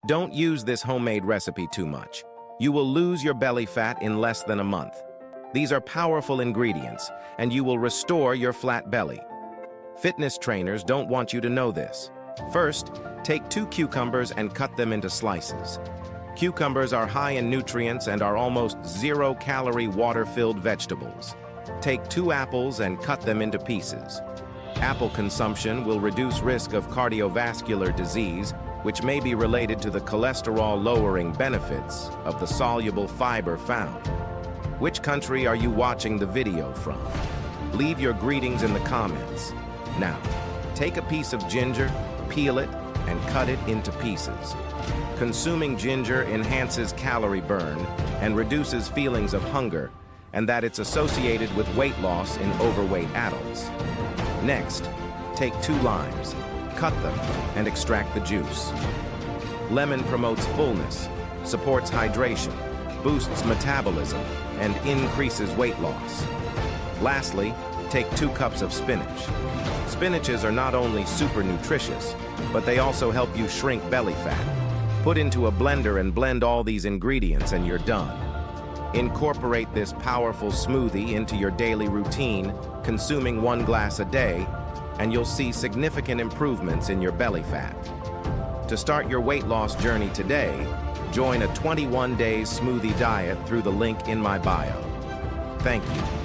Don't use this homemade recipe too much. You will lose your belly fat in less than a month. These are powerful ingredients, and you will restore your flat belly. Fitness trainers don't want you to know this. First, take 2 cucumbers and cut them into slices. Cucumbers are high in nutrients and are almost zero-calorie water-filled vegetables. Take 2 apples and cut them into pieces. Apple consumption will reduce risk of cardiovascular disease, which may be related to the cholesterol-lowering benefits of the soluble fiber found. Which country are you watching the video from? Leave your greetings in the comments. Now, take a piece of ginger, peel it, and cut it into pieces. Consuming ginger enhances calorie burn and reduces feelings of hunger, and that it's associated with weight loss in overweight adults. Next, take 2 limes, cut them, and extract the juice. Lemon promotes fullness, supports hydration, boosts metabolism, and increases weight loss. Lastly, take 2 cups of spinach. Spinaches are not only super nutritious, but they also help you shrink belly fat. Put into a blender and blend all these ingredients and you're done. Incorporate this powerful smoothie into your daily routine, consuming 1 glass a day, and you'll see significant improvements in your belly fat. To start your weight loss journey today, join a 21-day smoothie diet through the link in my bio. Thank you.